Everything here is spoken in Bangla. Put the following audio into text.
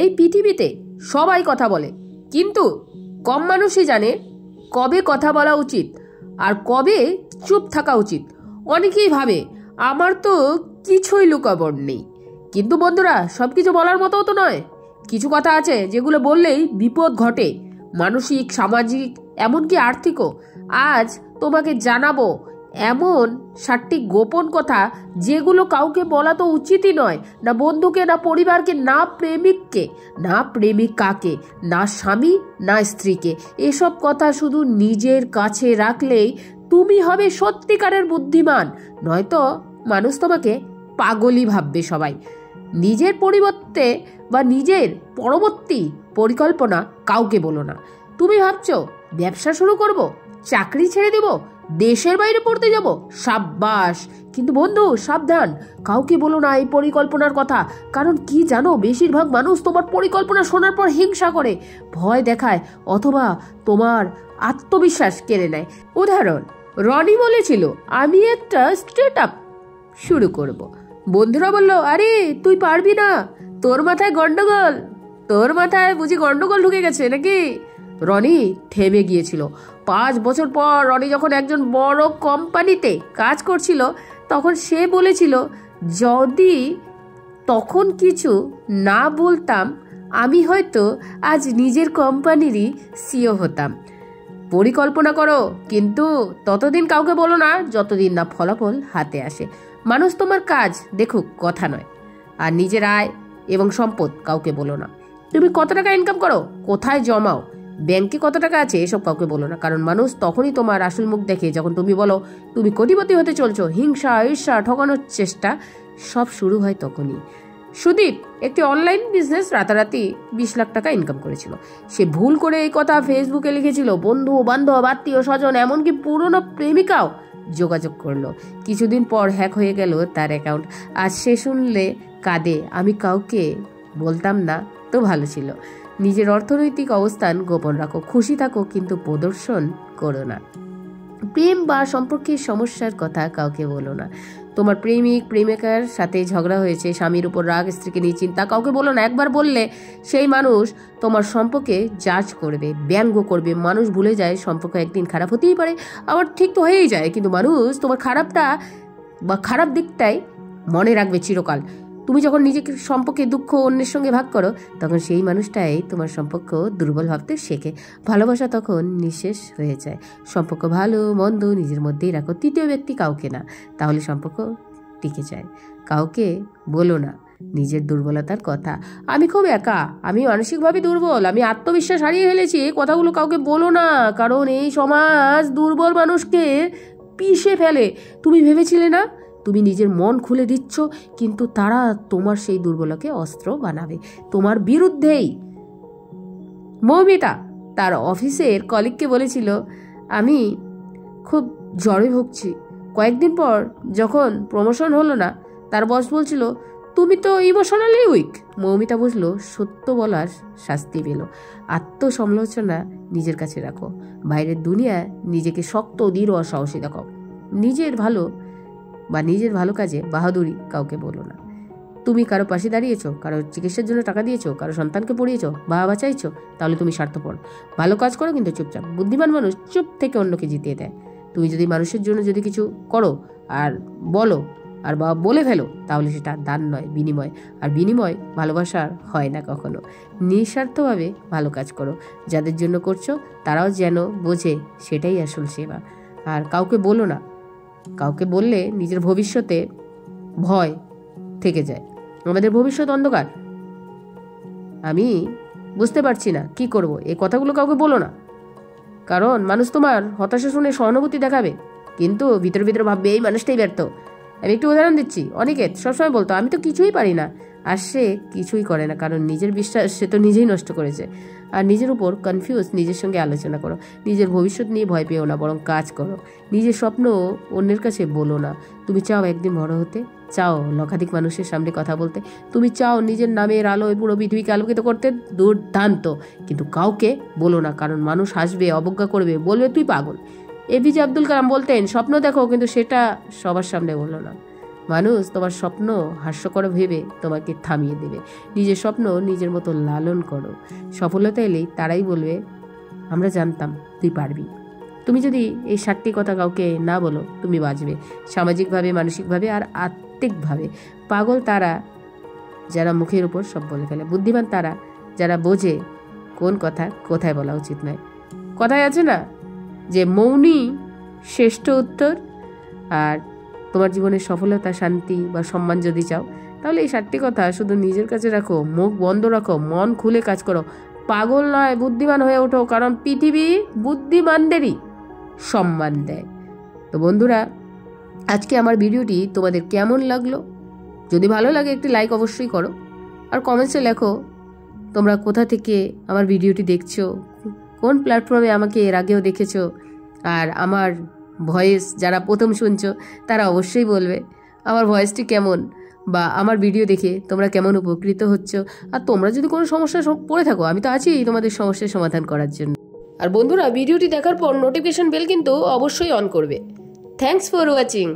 এই পৃথিবীতে সবাই কথা বলে, কিন্তু কম মানুষই জানে কবে কথা বলা উচিত আর কবে চুপ থাকা উচিত। অনেকেই ভাবে আমার তো কিছুই লুকাবার নেই, কিন্তু বন্ধুরা, সবকিছু বলার মতো তো নয়। কিছু কথা আছে যেগুলো বললেই বিপদ ঘটে, মানসিক, সামাজিক, এমনকি আর্থিকও। আজ তোমাকে জানাবো এমন 7টি গোপন কথা যেগুলো কাউকে বলা তো উচিতই নয়, না বন্ধুকে, না পরিবারকে, না প্রেমিককে, না প্রেমিকাকে, না স্বামী, না স্ত্রীকে। এসব কথা শুধু নিজের কাছে রাখলেই তুমি হবে সত্যিকারের বুদ্ধিমান, নয়তো মানুষ তোমাকে পাগলই ভাববে সবাই। নিজের পরিবর্তে বা নিজের পরবর্তী পরিকল্পনা কাউকে বলো না। তুমি ভাবছো ব্যবসা শুরু করব, চাকরি ছেড়ে দেব, দেশের বাইরে পড়তে যাব, সাব্বাস। কিন্তু বন্ধু সাবধান, কাউকে বলো না এই পরিকল্পনার কথা। কারণ কি জানো, বেশিরভাগ মানুষ তোমার পরিকল্পনা শোনার পর হিংসা করে, ভয় দেখায়, অথবা তোমার আত্মবিশ্বাস কেড়ে নেয়। উদাহরণ, রনি বলেছিল আমি একটা স্টার্টআপ শুরু করব। বন্ধুরা বলল, আরে তুই পারবি না, তোর মাথায় গন্ডগোল, তোর মাথায় বুঝি গন্ডগোল ঢুকে গেছে নাকি। রনি থেমে গিয়েছিল। 5 বছর পর রনি যখন একজন বড় কোম্পানিতে কাজ করছিল, তখন সে বলেছিল, যদি তখন কিছু না বলতাম আমি হয়তো আজ নিজের কোম্পানিরই সিইও হতাম। পরিকল্পনা করো, কিন্তু ততদিন কাউকে বলো না যতদিন না ফলাফল হাতে আসে। মানুষ তোমার কাজ দেখুক, কথা নয়। আর নিজের আয় এবং সম্পদ কাউকে বলো না। তুমি কত টাকা ইনকাম করো, কোথায় জমাও, ব্যাংকে কত টাকা আছে, এসব কাউকে বলো না। কারণ মানুষ তখনই তোমার আসল মুখ দেখে যখন তুমি বলো তুমি কোটিপতি হতে চলছো। হিংসা, ঈর্ষা, ঠকানোর চেষ্টা সব শুরু হয় তখনই। সুদীপ একটি অনলাইন বিজনেস রাতারাতি 20 লাখ টাকা ইনকাম করেছিল। সে ভুল করে এই কথা ফেসবুকে লিখেছিল। বন্ধু বান্ধব, আত্মীয় স্বজন, এমনকি পুরনো প্রেমিকাও যোগাযোগ করলো। কিছুদিন পর হ্যাক হয়ে গেল তার অ্যাকাউন্ট। আজ সে শুনলে কাঁদে, আমি কাউকে বলতাম না তো ভালো ছিল। নিজের অর্থনৈতিক অবস্থান গোপন রাখো, খুশি থাকো, কিন্তু প্রদর্শন করো না। প্রেম বা সম্পর্কের সমস্যার কথা কাউকে বলো না। তোমার প্রেমিক প্রেমিকার সাথে ঝগড়া হয়েছে, স্বামীর উপর রাগ, স্ত্রীকে নিয়ে চিন্তা, কাউকে বলো না। একবার বললে সেই মানুষ তোমার সম্পর্কে জাজ করবে, ব্যঙ্গ করবে। মানুষ ভুলে যায় সম্পর্ক একদিন খারাপ হতেই পারে, আবার ঠিক তো হয়েই যায়, কিন্তু মানুষ তোমার খারাপটা বা খারাপ দিকটাই মনে রাখবে চিরকাল। তুমি যখন নিজেকে সম্পর্কে দুঃখ অন্যের সঙ্গে ভাগ করো, তখন সেই মানুষটাই তোমার সম্পর্ক দুর্বল ভাবতে শেখে। ভালোবাসা তখন নিঃশেষ হয়ে যায়। সম্পর্ক ভালো মন্দ নিজের মধ্যেই রাখো, তৃতীয় ব্যক্তি কাউকে না, তাহলে সম্পর্ক টিকে যায়। কাউকে বলো না নিজের দুর্বলতার কথা। আমি খুব একা, আমি মানসিকভাবে দুর্বল, আমি আত্মবিশ্বাস হারিয়ে ফেলেছি, এই কথাগুলো কাউকে বলো না। কারণ এই সমাজ দুর্বল মানুষকে পিষে ফেলে। তুমি ভেবেছিলে না তুমি নিজের মন খুলে দিচ্ছ, কিন্তু তারা তোমার সেই দুর্বলকে অস্ত্র বানাবে তোমার বিরুদ্ধেই। মৌমিতা তার অফিসের কলিগকে বলেছিল, আমি খুব জ্বরে ভুগছি। কয়েকদিন পর যখন প্রমোশন হলো না, তার বস বলছিল, তুমি তো ইমোশনালি উইক। মৌমিতা বুঝলো সত্য বলার শাস্তি পেল। আত্মসমালোচনা নিজের কাছে রাখো, বাইরের দুনিয়ায় নিজেকে শক্ত, দৃঢ়, সাহসী দেখাও। নিজের ভালো কাজে বাহাদুরি কাউকে বলো না। তুমি কারো পাশে দাঁড়িয়েছো, কারো চিকিৎসার জন্য টাকা দিয়েছো, কারো সন্তানকে পড়িয়েছো, বাবা চাইছো, তাহলে তুমি স্বার্থপর। ভালো কাজ করো কিন্তু চুপচাপ। বুদ্ধিমান মানুষ চুপ থেকে অন্যকে জিতিয়ে দেয়। তুমি যদি মানুষের জন্য যদি কিছু করো আর বলো আর বা বলে ফেলো, তাহলে সেটা দান নয়, বিনিময়। আর বিনিময় ভালোবাসার হয় না কখনো। নিঃস্বার্থভাবে ভালো কাজ করো, যাদের জন্য করছো তারাও যেন বোঝে সেটাই আসল সেবা। আর কাউকে বলো না, কাউকে বললে নিজের ভবিষ্যতে ভয় থেকে যায়। আমাদের ভবিষ্যৎ অন্ধকার, আমি বুঝতে পারছি না কি করব, এই কথাগুলো কাউকে বলো না। কারণ মানুষ তোমার হতাশা শুনে সহানুভূতি দেখাবে, কিন্তু ভিতরে ভিতরে ভাববে এই মানুষটাই ব্যর্থ। আমি একটু উদাহরণ দিচ্ছি। অনিকেত সবসময় বলতো আমি তো কিছুই পারি না, আর সে কিছুই করে না, কারণ নিজের বিশ্বাস সে তো নিজেই নষ্ট করেছে। আর নিজের উপর কনফিউজ, নিজের সঙ্গে আলোচনা করো। নিজের ভবিষ্যৎ নিয়ে ভয় পেও না, বরং কাজ করো। নিজের স্বপ্ন অন্যের কাছে বলো না। তুমি চাও একদিন বড় হতে, চাও লক্ষাধিক মানুষের সামনে কথা বলতে, তুমি চাও নিজের নামের আলোয় পুরো পৃথিবীকে আলোকিত করতে, দুর্দান্ত। কিন্তু কাউকে বলো না, কারণ মানুষ হাসবে, অবজ্ঞা করবে, বলবে তুই পাগল। এপিজে আব্দুল কালাম বলতেন, স্বপ্ন দেখো কিন্তু সেটা সবার সামনে বলো না। মানুষ তোমার স্বপ্ন হাস্যকর ভেবে তোমাকে থামিয়ে দেবে। নিজের স্বপ্ন নিজের মতো লালন করো। সফলতা এলেই তারাই বলবে আমরা জানতাম তুই পারবি। তুমি যদি এই 7টি কথা কাউকে না বলো, তুমি বাঁচবে সামাজিকভাবে, মানসিকভাবে আর আত্মিকভাবে। পাগল তারা যারা মুখের উপর সব বলে ফেলে, বুদ্ধিমান তারা যারা বোঝে কোন কথা কোথায় বলা উচিত নয়। কথায় আছে না যে মৌনী শ্রেষ্ঠ উত্তর। আর তোমার জীবনের সফলতা, শান্তি বা সম্মান যদি চাও, তাহলে এই 7টি কথা শুধু নিজের কাছে রাখো, মুখ বন্ধ রাখো, মন খুলে কাজ করো। পাগল নয়, বুদ্ধিমান হয়ে ওঠো, কারণ পৃথিবী বুদ্ধিমানদেরই সম্মান দেয়। তো বন্ধুরা, আজকে আমার ভিডিওটি তোমাদের কেমন লাগলো? যদি ভালো লাগে একটি লাইক অবশ্যই করো, আর কমেন্টসে লেখো তোমরা কোথা থেকে আমার ভিডিওটি দেখছো, কোন প্ল্যাটফর্মে আমাকে এর আগেও দেখেছো। আর আমার ভয়েস যারা প্রথম শুনছো তারা অবশ্যই বলবে আমার ভয়েসটি কেমন, বা আমার ভিডিও দেখে তোমরা কেমন উপকৃত হচ্ছ। আর তোমরা যদি কোনো সমস্যা পড়ে থাকো, আমি তো আছি তোমাদের সমস্যার সমাধান করার জন্য। আর বন্ধুরা, ভিডিওটি দেখার পর নোটিফিকেশন বেল কিন্তু অবশ্যই অন করবে। Thanks for watching.